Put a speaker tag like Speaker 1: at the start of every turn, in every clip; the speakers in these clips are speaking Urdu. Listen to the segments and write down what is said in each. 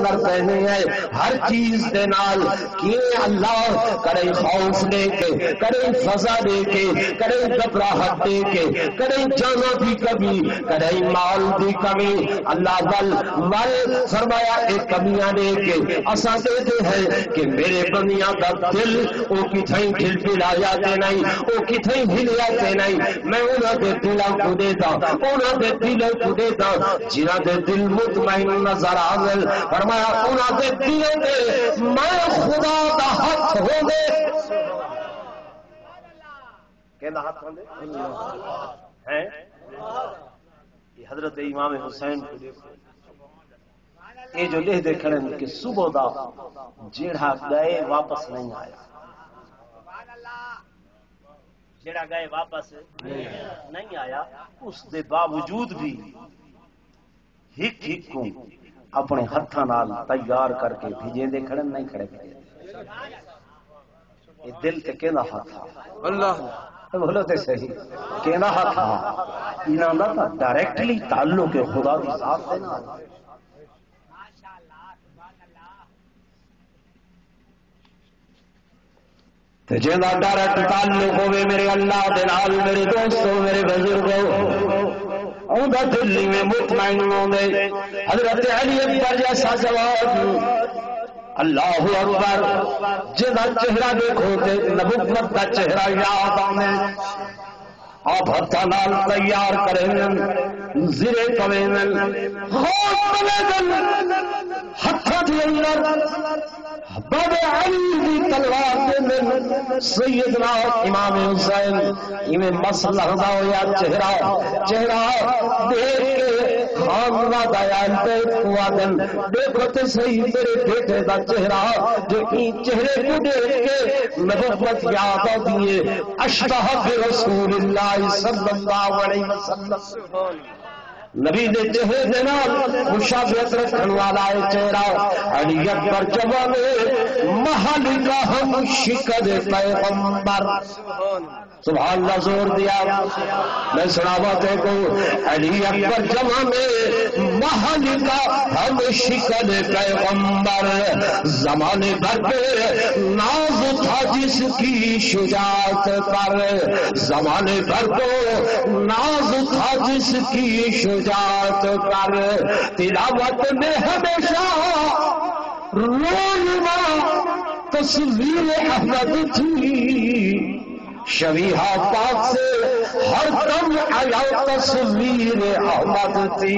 Speaker 1: اندر پہنے ہیں ہر چیز دے نال کیے اللہ کرے خوف دے کے کرے فضا دے کے کرے گھبراہٹ دے کے کرے جانا بھی کبھی کرے مال بھی کمی اللہ ول فرمایا ایک کمیاں دے کے اساں دے ہیں کہ میرے بندیاں دا دل او کتھیں ڈھل پلایا تے نہیں او کتھیں ہلیا تے نہیں میں انہاں دے دلاں کو دے دا انہاں دے دلاں کو دے دا جنہاں دے دل مطمئن نظر آوے فرمایا انہاں دے دلاں تے میں خدا دا ہاتھ ہو دے کہنا ہاتھ ہو دے ہیں یہ حضرت امام حسین کو دیکھو یہ جو لکھ دے کھڑے کہ صبح دا جیڑا گئے واپس نہیں آیا جیڑا گئے واپس نہیں آیا اس دے باوجود بھی ہک ہک کو اپنے ہتھاں نال تیار کر کے بھیجے دے کھڑے نہیں کھڑے بھیجے یہ دل تے کہنا ہاتھ اللہ بولو تے صحیح کہنا ہاتھ انہاں دا ڈائریکٹلی تعلق خدا دی ذات دے نال جہاں ڈائریکٹ تعلق ہوئے میرے اللہ دے نال میرے دوستوں میرے بزرگوں اوندا دل میں مطمئن ہوندے حضرت علی اکبر جیسا جواب اللہ اکبر جہاں چہرہ دیکھو تے نبوت دا چہرہ یاد آنے آپ ہتھاں نال تیار کریں زرے پویں خوف بنے ہتھاں دے اندر بڑے علی دی تلوار دے سیدنا امام حسین ایویں مسئلہ دا ہویا چہرہ دیکھ کے خان دایال تے کوادن دیکھو تے صحیح تیرے بیٹے دا چہرہ جو این چہرے کو دیکھ کے نبوت یاد آتی ہے اشبہ برسول اللہ صلی اللہ علیہ وسلم نبی دے چہرے دے نال مشابہت رکھن والا ہے چہرہ علی اکبر جواب محل کا ہم شکر پیغمبر سبحان اللہ زور دیا میں سناوا تے کو علی اکبر جمع میں محل کا ہم شکر پیغمبر زمانے بھر پہ ناز تھا جس کی شجاعت پر زمانے بھر کو ناز تھا جس کی شجاعت پر تلاوت میں ہمیشہ رونما تصویر احمد تھی شبیہہ پاک سے ہر دم آیا تصویر احمد تھی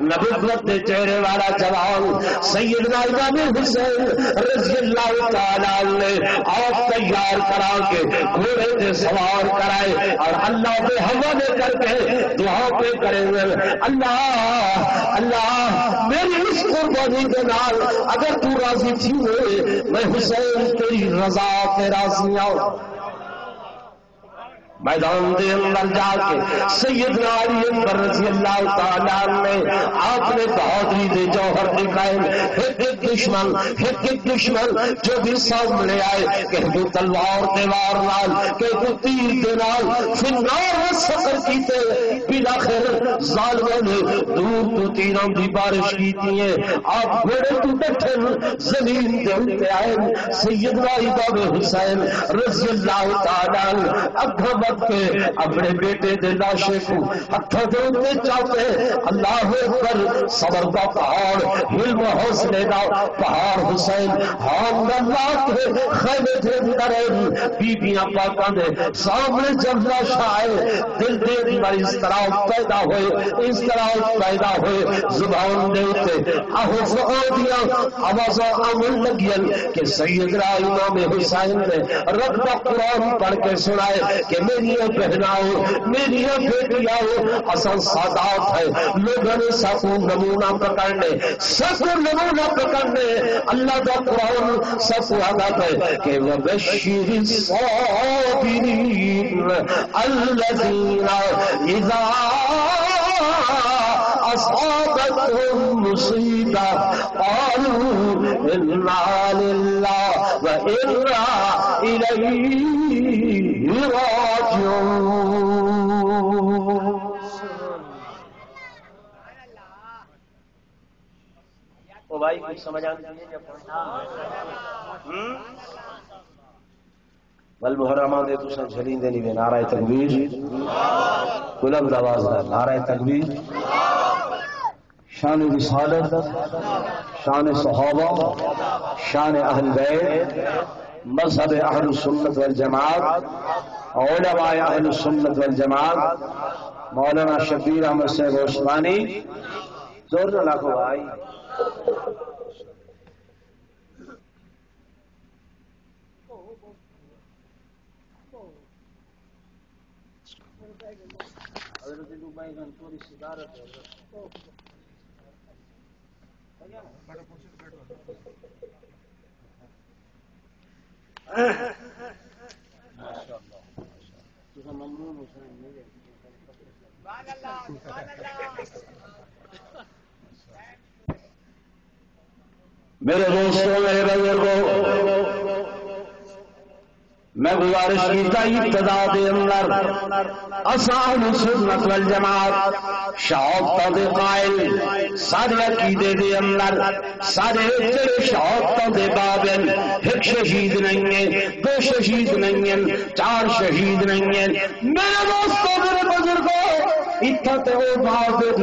Speaker 1: نبوت کے چہرے والا جوان سیدنا امام حسین رضی اللہ تعالی نے آپ تیار کرا کے گھوڑے سے سوار کرائے اور اللہ پہ حوالے کر کے دعا پہ کریں اللہ اللہ میری اس قربانی کے نال اگر تو راضی تھی ہوئے میں حسین تیری رضا پہ راضی آؤں میدان دے اندر جا کے سیدنا علی اکبر رضی اللہ تعالیٰ نے آپ نے بہادری دے جوہر دکھائے ایک دشمن جو بھی سامنے آئے کہ وہ تلوار دے وار نال کہ وہ تیر دے نال فنار سفر کیتے بالآخر ظالموں نے دور تو تیروں دی بارش کیتی ہے آپ گھوڑے تو بیٹھے زمین دے اٹھتے آئے سیدنا امام حسین رضی اللہ تعالیٰ اب کے اپنے بیٹے دے لاشے کو ہتھوں دے اندے چاہتے اللہ اکبر صبر کا پہاڑ علم حوصلے دا پہاڑ حسین ہم اللہ کے خیمے دے اندر بیبیاں پاکاں دے سامنے جب لاشا آئے دل دے اندر اس طرح پیدا ہوئے زبان دے اتے آہو فقودیاں آوازاں عمل لگیاں کہ سیدنا امام حسین نے رب کا قرآن پڑھ کے سنائے کہ میری بہناؤ میری بیٹیاں اصل سادات ہے لوگوں نے سکو نمونہ پکڑنے اللہ کا قرآن سب عادت ہے کہ وبشر الصابرین الذین اذا اصابتهم مصیبہ قالوا انا للہ وانا الیہ راجعون بھائی کچھ سمجھ آتی ہے بل محرمات دے تساں چھڑین دے نہیں نعرہ تکبیر بلند آواز ہے نعرہ تکبیر شان رسالت شان صحابہ شان اہل بیت مذہب اہل سنت والجماعت علماء اہل سنت والجماعت مولانا شبیر احمد صاحب عثمانی زور نہ لاکھو بھائی میرے دوستوں میرے بزرگوں میں گزارش کیتا ابتدا دے اندر اصحاب سنت والجماعت شہادتوں دے قائل سارے عقیدے دے اندر سارے تیرے شہادتوں دے بابل ایک شہید نہیں ہے دو شہید نہیں ہیں چار شہید نہیں ہیں میرے دوستوں میرے بزرگوں اتھا وہ بابل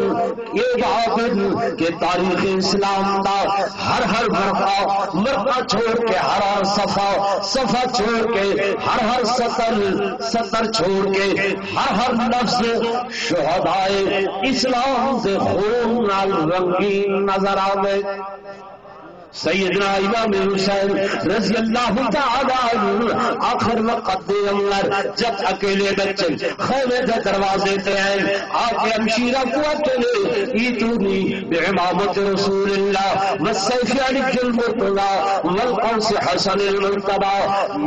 Speaker 1: یہ بابل کہ تاریخ اسلام دا ہر مرقع چھوڑ کے ہر صفحہ چھوڑ کے ہر سطر چھوڑ کے ہر لفظ شہدائے اسلام سے خون نال رنگین نظر آوے سیدنا امام حسین رضی اللہ تعالی عنہ آخر وقت دے اندر جب اکیلے بچے خیمے کے دروازے تے آئے آکے ہمشیرہ کو اکیلے ایتونی بعمامت رسول اللہ والسیف علی المرتضی والقوس حسن المرتبہ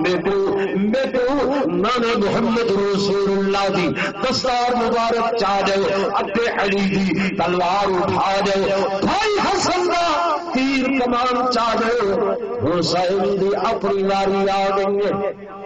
Speaker 1: بیٹو نانے محمد رسول اللہ دی دستار مبارک چاہ دے ابے علی دی تلوار اٹھا دے بھائی حسن دا تیر کمان چاہے حسین دی اپنی واری آ گئی ہے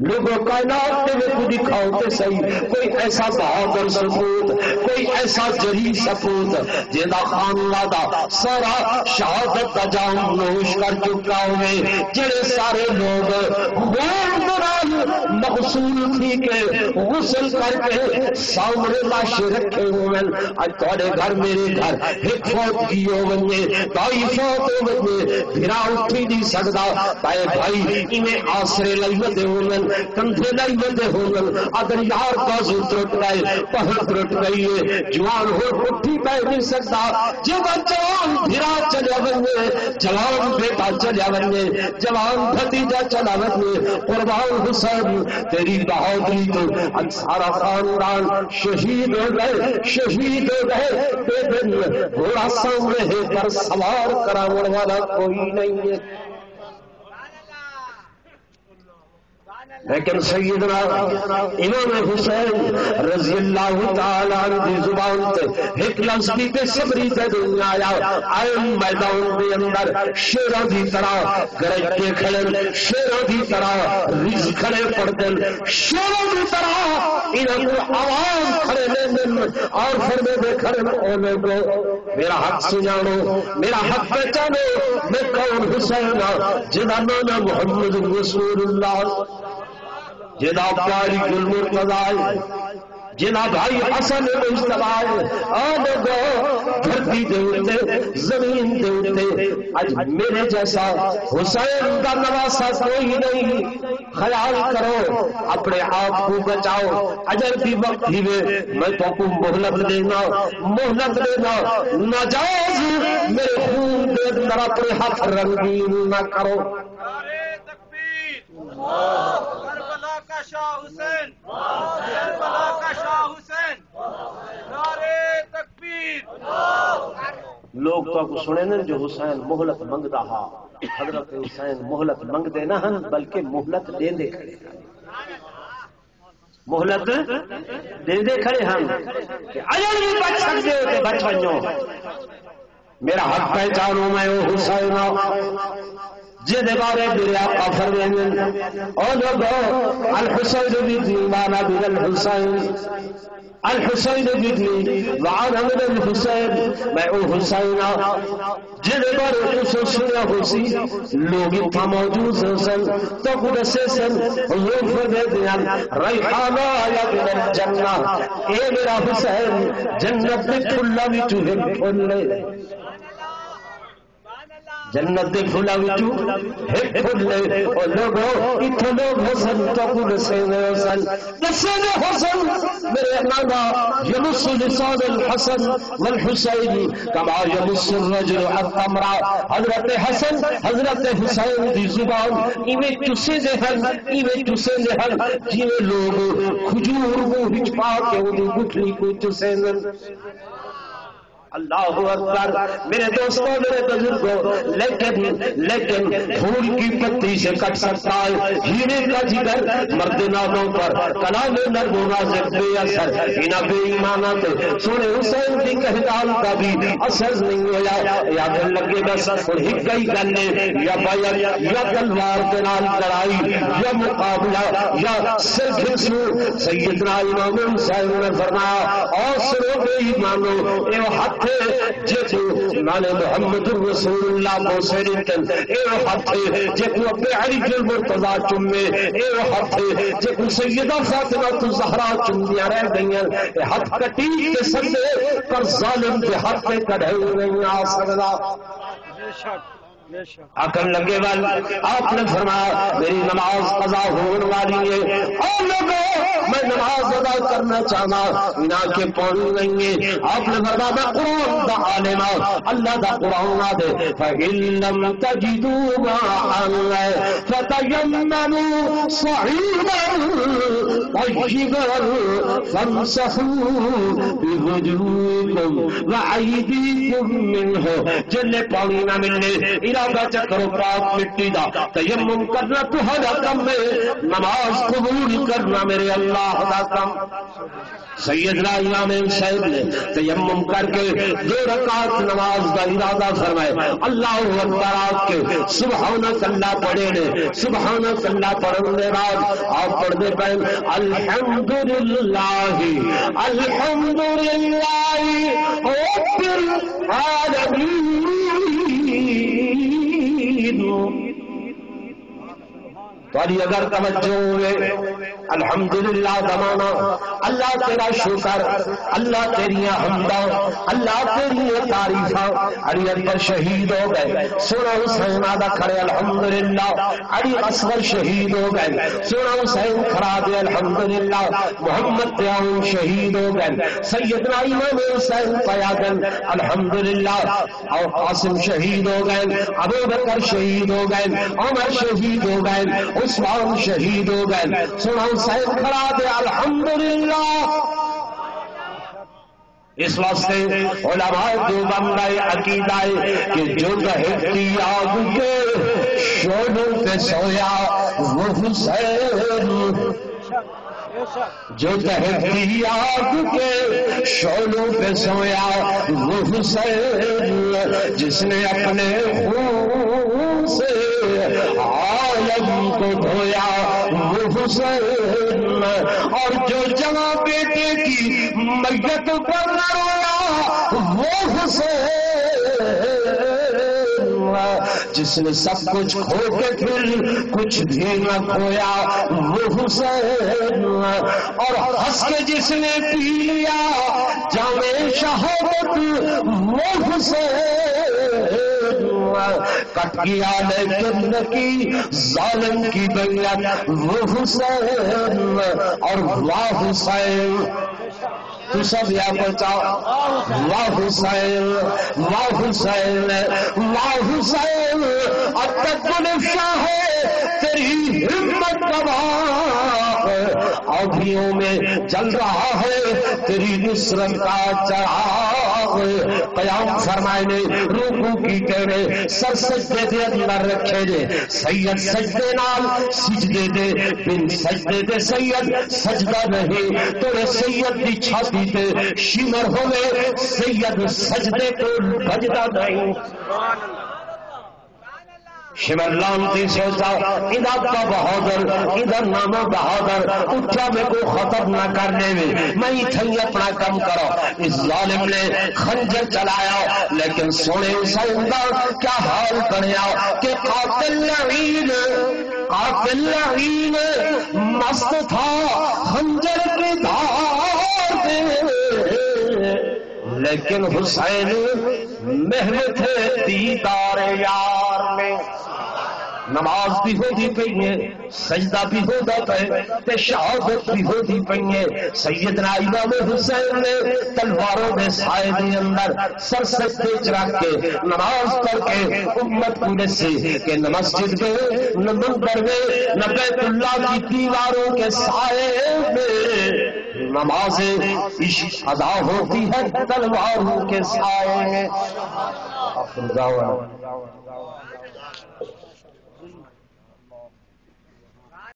Speaker 1: لوگوں کائنات میں کو دکھاؤ تے صحیح کوئی ایسا بہادر سپوت کوئی ایسا جری سپوت جیدا خانہ دا سارا شہادت کا جام نوش کر چکا ہوئے جڑے سارے لوگ خون دوران مغسول تھی کے غسل کر کے سامنے لاشیں رکھے ہوئے آج تھوڑے گھر میرے گھر ایک فوت کی ہو بنے بھائی فوت ہو بنے بھرا اٹھی نہیں سکتا بھائی انہیں آسرے لگتے ہوئے کندھے نہیں بندے ہوگا اگر یار بازو ٹوٹ گئے پہل ٹوٹ گئی ہے جوان ہو اٹھی بیٹھ نہیں سکتا جب جوان بھرا چلے بنے جوان بیٹا چلے بنے جوان بھتیجا چلا بنے قربان حسین تیری بہادری تو سارا خاندان شہید ہو گئے بے دن گھوڑا سامنے ہے پر سوار کرانے والا کوئی نہیں ہے لیکن سیدنا امام حسین رضی اللہ تعالی عنہ کی زبان تے ایک لفظ بھی بے صبری تے دنیا آیا آئے میدان دے اندر شیراں دی طرح گرج کے کھڑے شیراں دی طرح رز کھڑے پڑدن شیراں دی طرح انہاں کو عوام کھڑے لیندن اور فرمے دے کھڑے او لوگو میرا حق سنانو میرا حق پہچانو میں کون حسین جدا نام محمد رسول اللہ جنا بھائی المرتضی جنا بھائی حسن مصطفی آلگو دھرتی دے اتے زمین دے اتے آج میرے جیسا حسین کا نواسا کوئی نہیں خیال کرو اپنے آپ کو بچاؤ اجر بھی وقت ہی میں تو کو مہلت دینا ناجائز میرے خون دے اندر اپنے ہاتھ رنگین نہ کرو
Speaker 2: کربلا کا شاہ حسین کربلا کا شاہ حسین نعرے تکبیر
Speaker 1: لوگ تو کو سنے نا جو حسین مہلت منگدا ہا حضرت حسین مہلت منگدے نہ ہن بلکہ مہلت دیندے کھڑے مہلت دیندے کھڑے ہن کہ اجل بھی بچ سکتے ہو تے بچ ونجو میرا حق پہچانو میں او حسین جہدے بارے میرے آقا فرمائیں او لوگو الحسین بدنی وانا بن الحسین الحسین بدنی وانا من الحسین میں او حسین جہدے بارے تو سنیا ہو سی لوگ اتھا موجود سن تو قد سے سن حضور فرمے دیان ریحانہ یا من الجنہ اے میرا حسین جنت میں پھلا بھی چوہے پھولے جنت دے پھلا وچوں ایک پھل لے او لوگو اتھے لوگ حسن تو کو دسینے حسن میرے نانا یمس لسان الحسن والحسین کما یمس الرجل التمر حضرت حسن حضرت حسین دی زبان ایویں چسے دے ہن جویں لوگ کھجور منہ وچ پا کے اودی گٹھلی کو چسے اللہ اکبر میرے دوستوں میرے بزرگوں لیکن پھول کی پتی سے کٹ سکتا ہے ہیرے کا جگر مرد نادوں پر کلام نرم و نازک بے اثر انہاں بے ایمانہ تے سونے حسین کی کہدال کا بھی اثر نہیں ہوا یاد لگے بس اور ہک گئی گلے یا بیعت یا تلوار کے نال لڑائی یا مقابلہ یا سر گھسو سیدنا امام حسین نے فرمایا اور سنو بے ایمانو اے حق جیکو نانے محمد رسول اللہ کو سیرتن اے حق جیکو اپنے علی کے مرتضی چمے اے حق جیکو سیدہ فاطمہ تو زہرا چمدیاں رہ گئیاں اے حق کٹی کے سکتے پر ظالم کے حق پہ کڑھے نہیں آ سکتا آکن لگے وال آپ نے فرمایا میری نماز قضا ہونے والی ہے اور لوگوں میں نماز ادا کرنا چاہنا انہاں کے پانی نہیں ہے آپ نے فرمایا میں قرآن دا عالمہ اللہ دا قرآن دے فَإِن لَّمْ تَجِدُوا مَاءً فَتَيَمَّمُوا صَعِيدًا طَيِّبًا فَامْسَحُوا بِوُجُوهِكُمْ وَأَيْدِيكُمْ مِنْهُ جلے پانی نہ ملنے ارادہ چکرو پاک مٹی دا تیمم کرنا تہاڈا کم ہے نماز قبول کرنا میرے اللہ دا کم سیدنا امام حسین نے تیمم کر کے 2 رکعت نماز کا ارادہ فرمائے اللہ اکبر آپ کے سبحانک اللہ پڑھے نے سبحانک اللہ پڑھنے بعد آپ پڑھنے پہ الحمدللہ رب العالمین تاری اگر توجہ ہوئے الحمدللہ دمانا اللہ تیرا شکر اللہ تیری حمدہ اللہ تیری تعریفہ علی اکبر شہید ہو گئے سونا حسین آدھا کھڑے الحمدللہ علی اصغر شہید ہو گئے سونا حسین کھڑا دے الحمدللہ محمد پیاؤن شہید ہو گئے سیدنا امام حسین پیادن الحمدللہ اور قاسم شہید ہو گئے ابو بکر شہید ہو گئے عمر شہید ہو گئے عثمان شہید ہو گئے سنا حسین کھڑا دے الحمدللہ اس واسطے علماء دیوبند عقیدہ کہ جو دہتی آگ کے شعلوں پہ سویا وہ حسین جو دہتی آگ کے شعلوں پہ سویا وہ حسین جس نے اپنے خون سے عالم کو دھویا وہ حسین اور جو جواں بیٹے کی میت پر نہ رویا وہ حسین جس نے سب کچھ کھو کے پھر کچھ بھی نہ کھویا وہ حسین اور ہنس کے جس نے پی لیا جام شہادت وہ حسین کٹ گیا لیکن کی ظالم کی بیعت وہ حسین اور واہ حسین تو سب یا بچا واہ حسین واہ حسین واہ حسین اب تک گلفشا ہے تیری ہمت گواہ آدھیوں میں جل رہا ہے تیری نصرت کا چراغ قیام فرمائے نے روکو کی کہنے سر سجدے دے اندر رکھے دے سید سجدے نال سجدے دے بن سجدے دے سید سجدہ نہیں توڑے سید دی چھاتی تے شمر ہوئے سید سجدے کو بجدہ نہیں شمرلان تھی سوچا ادھر کا بہادر ادھر نامہ بہادر اٹھا میں کو ختم نہ کرنے میں ہی اپنا کم کرو. اس ظالم نے خنجر چلایا لیکن سونے حسین دا کیا حال کریا کہ قاتل لعین مست تھا خنجر کی دھار دے لیکن حسین محنت تھے دیدار یار میں. نماز بھی ہوتی پئی ہے سجدہ بھی ہوتا پہ شہادت بھی ہوتی پئی ہے. سیدنا امام حسین نے تلواروں میں سائے کے اندر سر سجدے رکھ کے نماز پڑھ کے امت کو نصیحت کہ نہ مسجد میں نہ منبر میں نہ بیت اللہ کی دیواروں کے سائے میں نمازیں ادا ہوتی ہے تلواروں کے سائے میں.